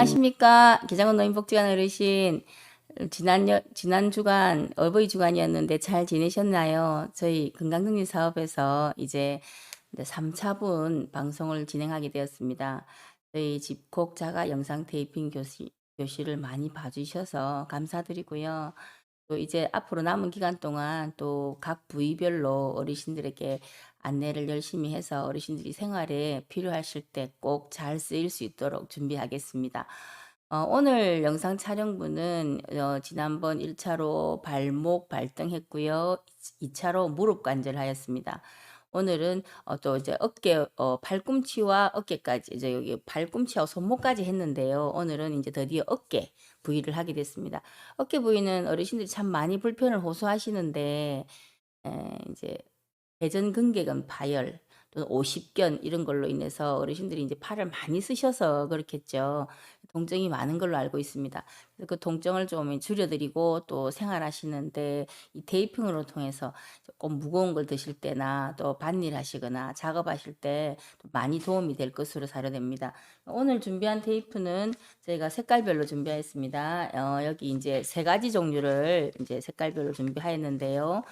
안녕하십니까. 계장원 노인복지관 어르신. 지난 주간 어버이 주간이었는데 잘 지내셨나요? 저희 건강정리 사업에서 이제 3차분 방송을 진행하게 되었습니다. 저희 집콕 자가 영상 테이핑 교실을 많이 봐주셔서 감사드리고요. 또 이제 앞으로 남은 기간 동안 또 각 부위별로 어르신들에게 안내를 열심히 해서 어르신들이 생활에 필요하실 때 꼭 잘 쓰일 수 있도록 준비하겠습니다. 오늘 영상 촬영분은 지난번 1차로 발목 발등했고요. 2차로 무릎 관절하였습니다. 오늘은 또 이제 어깨 팔꿈치와 어깨까지 이제 여기 팔꿈치와 손목까지 했는데요. 오늘은 이제 드디어 어깨 부위를 하게 됐습니다. 어깨 부위는 어르신들이 참 많이 불편을 호소하시는데 이제 회전근개근 파열 또는 오십견 이런 걸로 인해서 어르신들이 이제 팔을 많이 쓰셔서 그렇겠죠. 통증이 많은 걸로 알고 있습니다. 그래서 그 통증을 좀 줄여드리고 또 생활하시는데 이 테이핑으로 통해서 조금 무거운 걸 드실 때나 또 밭일 하시거나 작업하실 때 많이 도움이 될 것으로 사료됩니다. 오늘 준비한 테이프는 저희가 색깔별로 준비했습니다. 여기 이제 3가지 종류를 이제 색깔별로 준비하였는데요.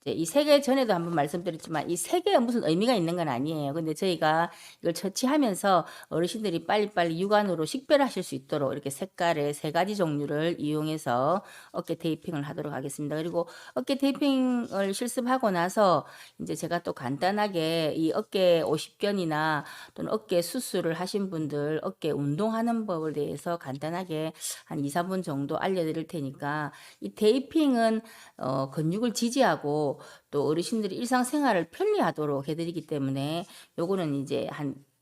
이 3개 전에도 한번 말씀드렸지만 이 3개가 무슨 의미가 있는 건 아니에요. 근데 저희가 이걸 처치하면서 어르신들이 빨리빨리 육안으로 식별하실 수 있도록 이렇게 색깔의 3가지 종류를 이용해서 어깨 테이핑을 하도록 하겠습니다. 그리고 어깨 테이핑을 실습하고 나서 이제 제가 또 간단하게 이 어깨 오십견이나 또는 어깨 수술을 하신 분들 어깨 운동하는 법에 대해서 간단하게 한 2, 3분 정도 알려드릴 테니까 이 테이핑은 근육을 지지하고 또 어르신들이 일상생활을 편리하도록 해드리기 때문에 요거는 이제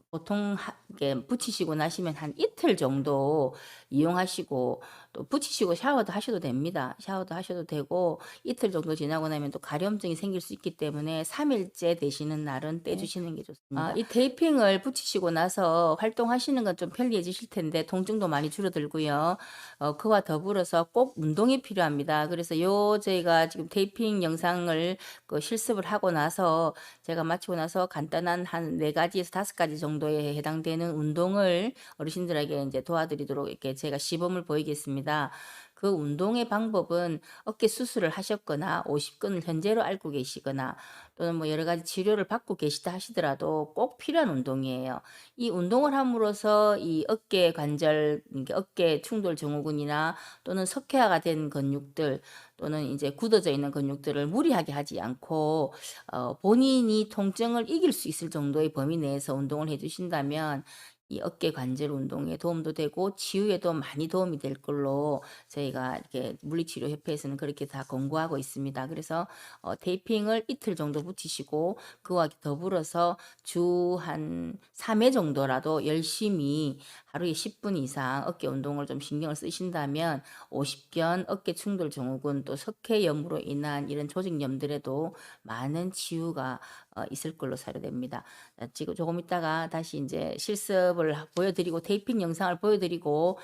보통 이렇게 붙이시고 나시면 한 이틀 정도 이용하시고 또 붙이시고 샤워도 하셔도 됩니다. 샤워도 하셔도 되고 이틀 정도 지나고 나면 또 가려움증이 생길 수 있기 때문에 3일째 되시는 날은 떼주시는 게 좋습니다. 이 테이핑을 붙이시고 나서 활동하시는 건 좀 편리해지실 텐데 통증도 많이 줄어들고요. 그와 더불어서 꼭 운동이 필요합니다. 그래서 저희가 지금 테이핑 영상을 실습을 하고 나서 제가 마치고 나서 간단한 한 4가지에서 5가지 정도에 해당되는 운동을 어르신들에게 이제 도와드리도록 이렇게 제가 시범을 보이겠습니다. 그 운동의 방법은 어깨 수술을 하셨거나 50근을 현재로 앓고 계시거나 또는 뭐 여러 가지 치료를 받고 계시다 하시더라도 꼭 필요한 운동이에요. 이 운동을 함으로써 이 어깨 관절, 어깨 충돌 증후군이나 또는 석회화가 된 근육들 또는 이제 굳어져 있는 근육들을 무리하게 하지 않고 본인이 통증을 이길 수 있을 정도의 범위 내에서 운동을 해주신다면 이 어깨 관절 운동에 도움도 되고 치유에도 많이 도움이 될 걸로 저희가 이렇게 물리치료협회에서는 그렇게 다 권고하고 있습니다. 그래서 테이핑을 이틀 정도 붙이시고 그와 더불어서 주 한 3회 정도라도 열심히 하루에 10분 이상 어깨 운동을 좀 신경을 쓰신다면 오십견, 어깨 충돌 증후군 또 석회염으로 인한 이런 조직염들에도 많은 치유가 있을 걸로 사료됩니다. 지금 조금 있다가 다시 이제 실습을 보여드리고 테이핑 영상을 보여드리고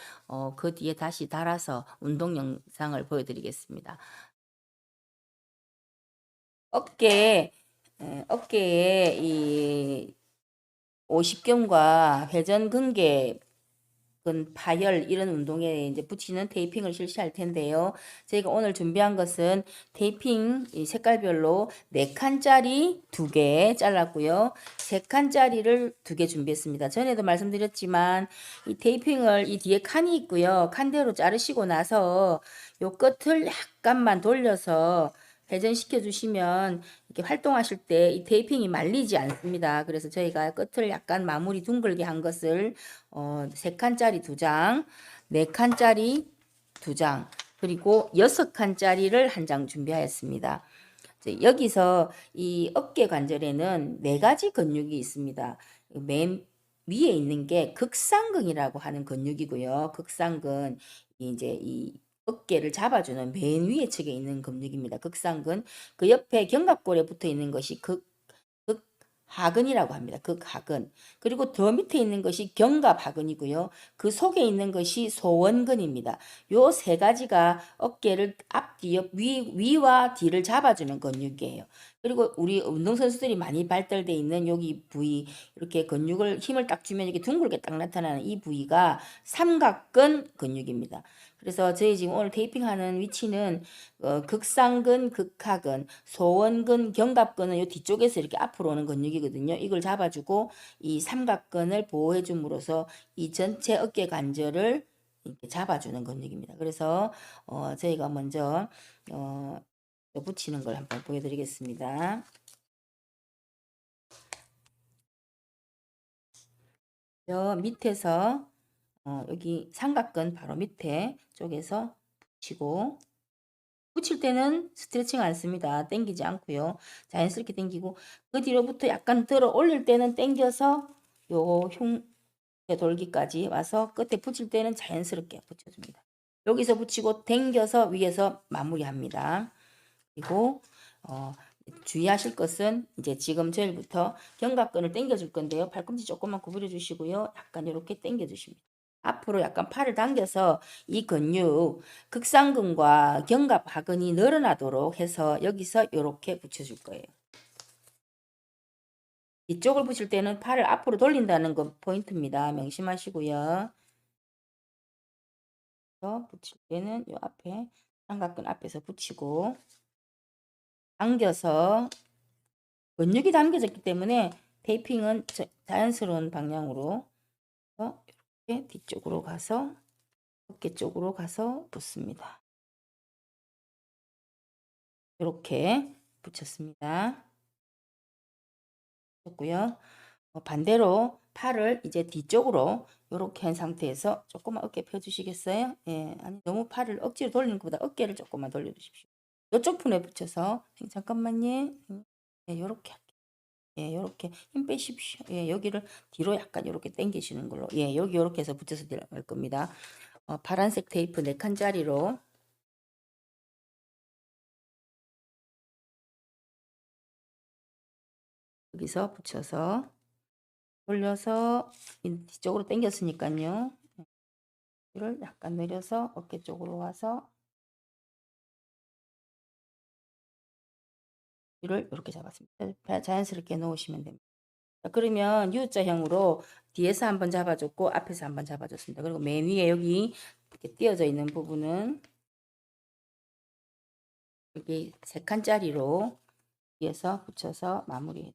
그 뒤에 다시 달아서 운동 영상을 보여드리겠습니다. 어깨에 이 오십견과 회전근개 파열 이런 운동에 이제 붙이는 테이핑을 실시할 텐데요. 저희가 오늘 준비한 것은 테이핑 이 색깔별로 4칸짜리 2개 잘랐고요. 3칸짜리를 2개 준비했습니다. 전에도 말씀드렸지만 이 테이핑을 이 뒤에 칸이 있고요. 칸대로 자르시고 나서 요 끝을 약간만 돌려서 회전시켜 주시면 이렇게 활동하실 때 이 테이핑이 말리지 않습니다. 그래서 저희가 끝을 약간 마무리 둥글게 한 것을 3칸짜리 2장, 4칸짜리 2장, 그리고 6칸짜리를 한 장 준비하였습니다. 여기서 이 어깨 관절에는 4가지 근육이 있습니다. 맨 위에 있는 게 극상근이라고 하는 근육이고요. 극상근, 이제 이 어깨를 잡아주는 맨 위에 측에 있는 근육입니다. 극상근. 그 옆에 견갑골에 붙어 있는 것이 극하근이라고 합니다. 극하근. 그리고 더 밑에 있는 것이 견갑하근이고요. 그 속에 있는 것이 소원근입니다. 요 3가지가 어깨를 앞, 뒤, 위와 뒤를 잡아주는 근육이에요. 그리고 우리 운동선수들이 많이 발달돼 있는 여기 부위, 이렇게 근육을 힘을 딱 주면 이렇게 둥글게 딱 나타나는 이 부위가 삼각근 근육입니다. 그래서 저희 지금 오늘 테이핑하는 위치는 극상근, 극하근, 소원근, 견갑근은 요 뒤쪽에서 이렇게 앞으로 오는 근육이거든요. 이걸 잡아주고 이 삼각근을 보호해 줌으로써 이 전체 어깨 관절을 이렇게 잡아주는 근육입니다. 그래서 저희가 먼저 붙이는 걸 한번 보여드리겠습니다. 저 밑에서 여기 삼각근 바로 밑에 쪽에서 붙이고, 붙일 때는 스트레칭 안 씁니다. 당기지 않고요. 자연스럽게 당기고, 그 뒤로부터 약간 들어 올릴 때는 당겨서 요 흉 돌기까지 와서 끝에 붙일 때는 자연스럽게 붙여줍니다. 여기서 붙이고 당겨서 위에서 마무리합니다. 그리고 주의하실 것은 이제 지금 제일부터 견갑근을 당겨 줄 건데요. 팔꿈치 조금만 구부려 주시고요. 약간 이렇게 당겨 주십니다. 앞으로 약간 팔을 당겨서 이 근육 극상근과 견갑하근이 늘어나도록 해서 여기서 이렇게 붙여줄 거예요. 이쪽을 붙일 때는 팔을 앞으로 돌린다는 거 포인트입니다. 명심하시고요. 붙일 때는 이 앞에 삼각근 앞에서 붙이고 당겨서 근육이 당겨졌기 때문에 테이핑은 자연스러운 방향으로 이렇게 뒤쪽으로 가서 어깨 쪽으로 가서 붙습니다. 이렇게 붙였습니다. 붙였고요. 반대로 팔을 이제 뒤쪽으로 이렇게 한 상태에서 조금만 어깨 펴주시겠어요? 예, 아니 너무 팔을 억지로 돌리는 것보다 어깨를 조금만 돌려주십시오. 이쪽 분에 붙여서 잠깐만요. 예, 이렇게 할게요. 예, 이렇게 힘 빼십시오. 예, 여기를 뒤로 약간 이렇게 당기시는 걸로. 예, 여기 이렇게 해서 붙여서 들어갈 겁니다. 파란색 테이프 4칸짜리로 여기서 붙여서 돌려서 뒤쪽으로 당겼으니까요. 이를 약간 내려서 어깨 쪽으로 와서 이를 이렇게 잡았습니다. 자연스럽게 놓으시면 됩니다. 자, 그러면 U자형으로 뒤에서 한번 잡아줬고 앞에서 한번 잡아줬습니다. 그리고 맨 위에 여기 이렇게 띄어져 있는 부분은 여기 3칸짜리로 위에서 붙여서 마무리해.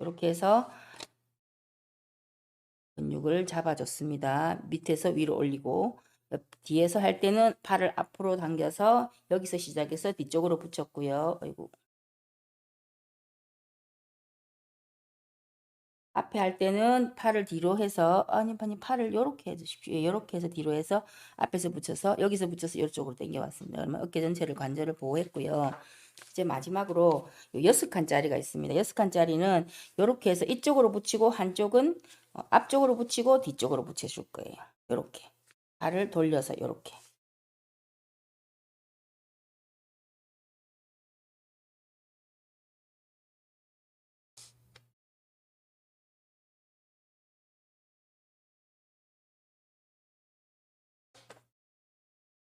이렇게 해서 근육을 잡아줬습니다. 밑에서 위로 올리고 뒤에서 할 때는 팔을 앞으로 당겨서 여기서 시작해서 뒤쪽으로 붙였고요. 아이고. 앞에 할 때는 팔을 뒤로 해서 아니 팔을 이렇게 해주십시오. 이렇게 해서 뒤로 해서 앞에서 붙여서 여기서 붙여서 이쪽으로 당겨 왔습니다. 그러면 어깨 전체를 관절을 보호했고요. 이제 마지막으로 6칸짜리가 있습니다. 6칸짜리는 이렇게 해서 이쪽으로 붙이고 한쪽은 앞쪽으로 붙이고 뒤쪽으로 붙여줄 거예요. 이렇게 발을 돌려서 이렇게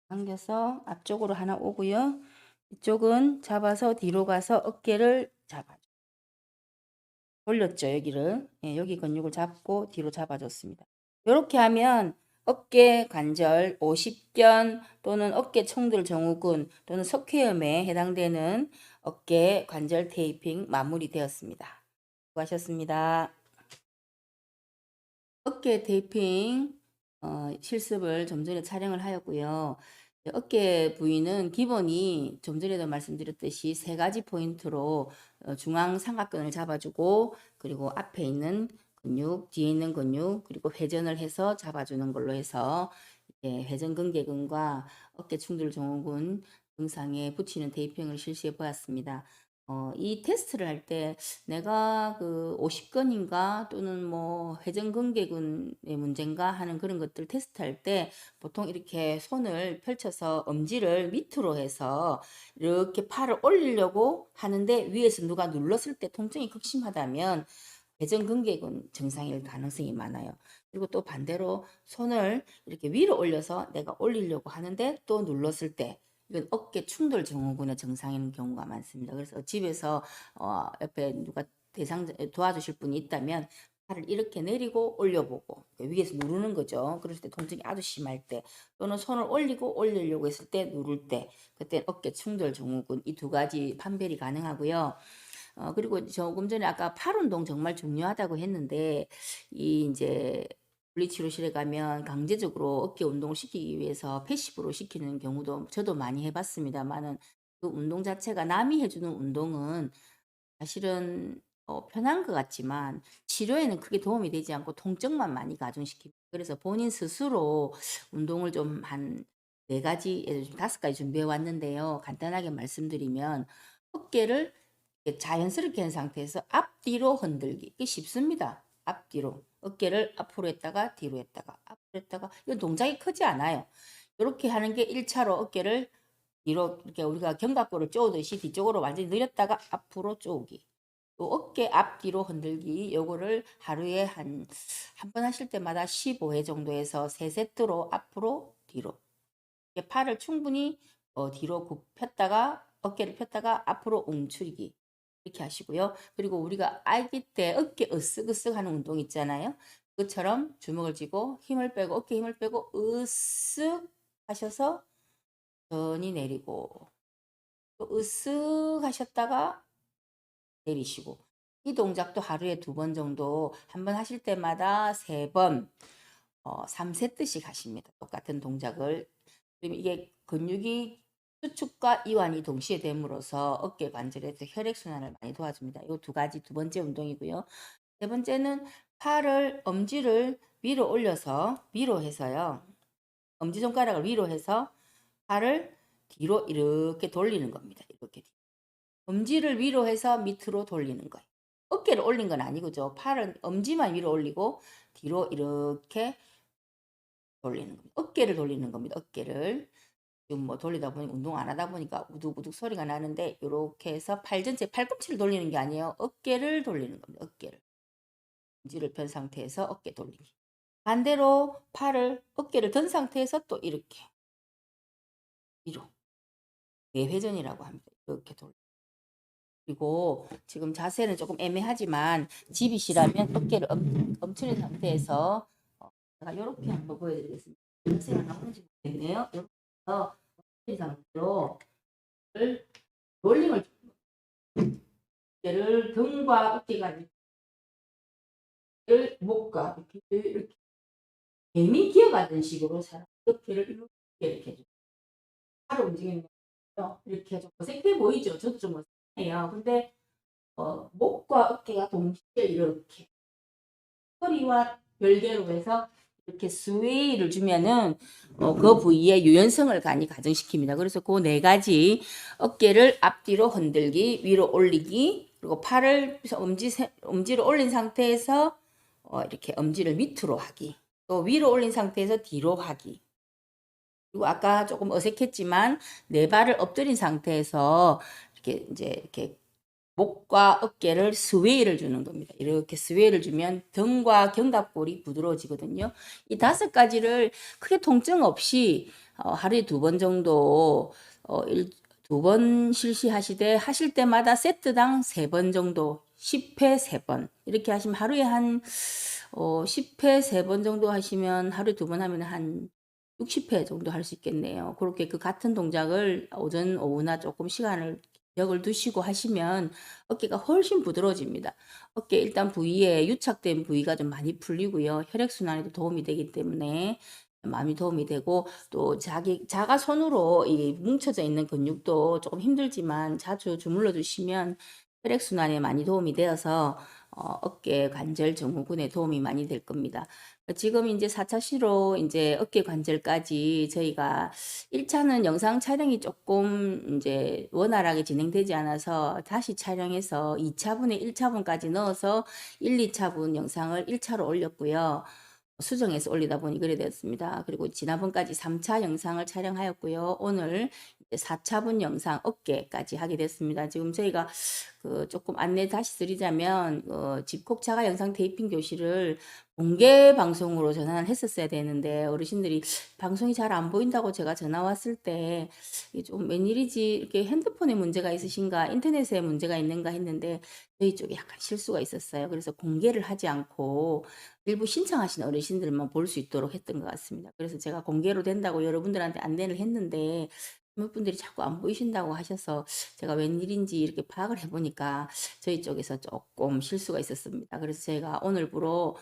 당겨서 앞쪽으로 하나 오고요. 이쪽은 잡아서 뒤로 가서 어깨를 잡아줘. 돌렸죠, 여기를. 예, 여기 근육을 잡고 뒤로 잡아줬습니다. 이렇게 하면 어깨 관절 50견 또는 어깨 총들 증후군 또는 석회염에 해당되는 어깨 관절 테이핑 마무리되었습니다. 수고하셨습니다. 어깨 테이핑 실습을 좀 전에 촬영을 하였고요. 어깨 부위는 기본이 좀 전에도 말씀드렸듯이 3가지 포인트로 중앙 삼각근을 잡아주고 그리고 앞에 있는 근육, 뒤에 있는 근육, 그리고 회전을 해서 잡아주는 걸로 해서 회전근개근과 어깨 충돌 증후군 증상에 붙이는 테이핑을 실시해 보았습니다. 이 테스트를 할 때 내가 그 50건인가 또는 뭐 회전근개근의 문제인가 하는 그런 것들 테스트할 때 보통 이렇게 손을 펼쳐서 엄지를 밑으로 해서 이렇게 팔을 올리려고 하는데 위에서 누가 눌렀을 때 통증이 극심하다면 대전근개근 정상일 가능성이 많아요. 그리고 또 반대로 손을 이렇게 위로 올려서 내가 올리려고 하는데 또 눌렀을 때 이건 어깨 충돌 증후군의 정상인 경우가 많습니다. 그래서 집에서 옆에 누가 도와주실 분이 있다면 팔을 이렇게 내리고 올려보고 위에서 누르는 거죠. 그럴 때 통증이 아주 심할 때 또는 손을 올리고 올리려고 했을 때 누를 때 그때 어깨 충돌 증후군 이 두 가지 판별이 가능하고요. 그리고 조금 전에 아까 팔 운동 정말 중요하다고 했는데 이 이제 물리치료실에 가면 강제적으로 어깨 운동을 시키기 위해서 패시브로 시키는 경우도 저도 많이 해봤습니다만은 그 운동 자체가 남이 해주는 운동은 사실은 편한 것 같지만 치료에는 크게 도움이 되지 않고 통증만 많이 가중시킵니다. 그래서 본인 스스로 운동을 좀 한 4가지, 예를 들어 5가지 준비해 왔는데요. 간단하게 말씀드리면 어깨를 이렇게 자연스럽게 한 상태에서 앞뒤로 흔들기. 이게 쉽습니다. 앞뒤로. 어깨를 앞으로 했다가 뒤로 했다가 앞으로 했다가 이건 동작이 크지 않아요. 이렇게 하는 게 1차로 어깨를 뒤로 이렇게 우리가 견갑골을 쪼듯이 뒤쪽으로 완전히 늘렸다가 앞으로 쪼기. 또 어깨 앞뒤로 흔들기 요거를 하루에 한 번 하실 때마다 15회 정도에서 3세트로 앞으로 뒤로 팔을 충분히 뒤로 굽혔다가 어깨를 폈다가 앞으로 움츠리기 이렇게 하시고요. 그리고 우리가 아기 때 어깨 으쓱으쓱 하는 운동 있잖아요. 그것처럼 주먹을 쥐고 힘을 빼고 어깨 힘을 빼고 으쓱 하셔서 천천히 내리고 또 으쓱 하셨다가 내리시고 이 동작도 하루에 2번 정도 한 번 하실 때마다 3번 3세트씩 하십니다. 똑같은 동작을. 그러면 이게 근육이 수축과 이완이 동시에 됨으로써 어깨 관절에서 혈액순환을 많이 도와줍니다. 이 2가지 2번째 운동이고요. 3번째는 팔을 엄지를 위로 올려서 위로 해서요. 엄지손가락을 위로 해서 팔을 뒤로 이렇게 돌리는 겁니다. 이렇게 엄지를 위로 해서 밑으로 돌리는 거예요. 어깨를 올린 건 아니고죠. 팔은 엄지만 위로 올리고 뒤로 이렇게 돌리는 겁니다. 어깨를 돌리는 겁니다. 어깨를. 지금 뭐 돌리다 보니 운동 안 하다 보니까 우둑우둑 소리가 나는데 이렇게 해서 팔 전체 팔꿈치를 돌리는 게 아니에요. 어깨를 돌리는 겁니다. 어깨를. 엄지를 편 상태에서 어깨 돌리기. 반대로 팔을 어깨를 든 상태에서 또 이렇게 위로. 내회전이라고 합니다. 이렇게 돌리. 그리고 지금 자세는 조금 애매하지만 집이시라면 어깨를 엎치는 상태에서 제가 이렇게 한번 보여드리겠습니다. 자세가 나오는지 모르겠네요. 이렇게 해서 엎친 상태로 롤링을 어깨를 등과 어깨가 목과 이렇게 뱀이 기어가던 식으로 어깨를 이렇게 해줘. 팔을 움직이는 거 이렇게 좀 어색해 보이죠? 저도 좀 어색해요. 근데 목과 어깨가 동시에 이렇게 허리와 별개로 해서 이렇게 스웨이를 주면은 그 부위에 유연성을 많이 가중시킵니다. 그래서 그 4가지 어깨를 앞뒤로 흔들기, 위로 올리기, 그리고 팔을 엄지를 올린 상태에서 이렇게 엄지를 밑으로 하기, 또 위로 올린 상태에서 뒤로 하기. 그리고 아까 조금 어색했지만 4발을 엎드린 상태에서 이렇게 이제 이렇게 목과 어깨를 스웨이를 주는 겁니다. 이렇게 스웨이를 주면 등과 견갑골이 부드러워지거든요. 이 5가지를 크게 통증 없이 하루에 2번 정도 2번 실시하시되 하실 때마다 세트당 3번 정도 10회 3번 이렇게 하시면 하루에 한 10회 3번 정도 하시면 하루에 2번 하면 한 60회 정도 할 수 있겠네요. 그렇게 그 같은 동작을 오전 오후나 조금 시간을 벽을 두시고 하시면 어깨가 훨씬 부드러워집니다. 어깨 일단 부위에 유착된 부위가 좀 많이 풀리고요. 혈액순환에도 도움이 되기 때문에 많이 도움이 되고 또 자가 손으로 이 뭉쳐져 있는 근육도 조금 힘들지만 자주 주물러 주시면 혈액순환에 많이 도움이 되어서 어깨 관절 증후군에 도움이 많이 될 겁니다. 지금 이제 4차 시로 이제 어깨 관절까지 저희가 1차는 영상 촬영이 조금 이제 원활하게 진행되지 않아서 다시 촬영해서 2차분에 1차분까지 넣어서 1, 2차분 영상을 1차로 올렸고요. 수정해서 올리다 보니 그래 되었습니다. 그리고 지난번까지 3차 영상을 촬영하였고요. 오늘 4차분 영상 업계까지 하게 됐습니다. 지금 저희가 조금 안내 다시 드리자면 집콕 자가 영상 테이핑 교실을 공개 방송으로 전환을 했었어야 되는데 어르신들이 방송이 잘 안 보인다고 제가 전화 왔을 때 이게 좀 웬일이지 이렇게 핸드폰에 문제가 있으신가 인터넷에 문제가 있는가 했는데 저희 쪽에 약간 실수가 있었어요. 그래서 공개를 하지 않고 일부 신청하신 어르신들만 볼 수 있도록 했던 것 같습니다. 그래서 제가 공개로 된다고 여러분들한테 안내를 했는데 몇 분들이 자꾸 안 보이신다고 하셔서 제가 웬일인지 이렇게 파악을 해보니까 저희 쪽에서 조금 실수가 있었습니다. 그래서 제가 오늘부로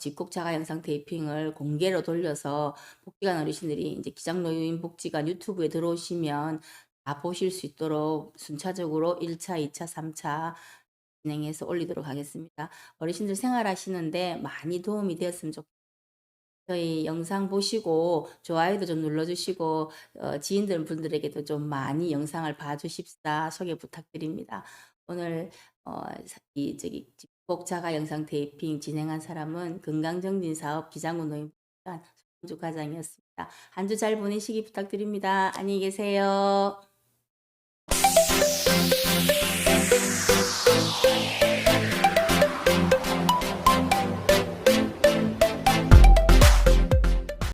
집콕 자가 영상 테이핑을 공개로 돌려서 복지관 어르신들이 이제 기장노인 복지관 유튜브에 들어오시면 다 보실 수 있도록 순차적으로 1차, 2차, 3차 진행해서 올리도록 하겠습니다. 어르신들 생활하시는데 많이 도움이 되었으면 좋겠습니다. 저희 영상 보시고 좋아요도 좀 눌러주시고 지인들 분들에게도 좀 많이 영상을 봐주십사 소개 부탁드립니다. 오늘 이 저기 집콕 자가 영상 테이핑 진행한 사람은 건강정진사업 기장군 노인복지관 손주 과장이었습니다. 한 주 잘 보내시기 부탁드립니다. 안녕히 계세요.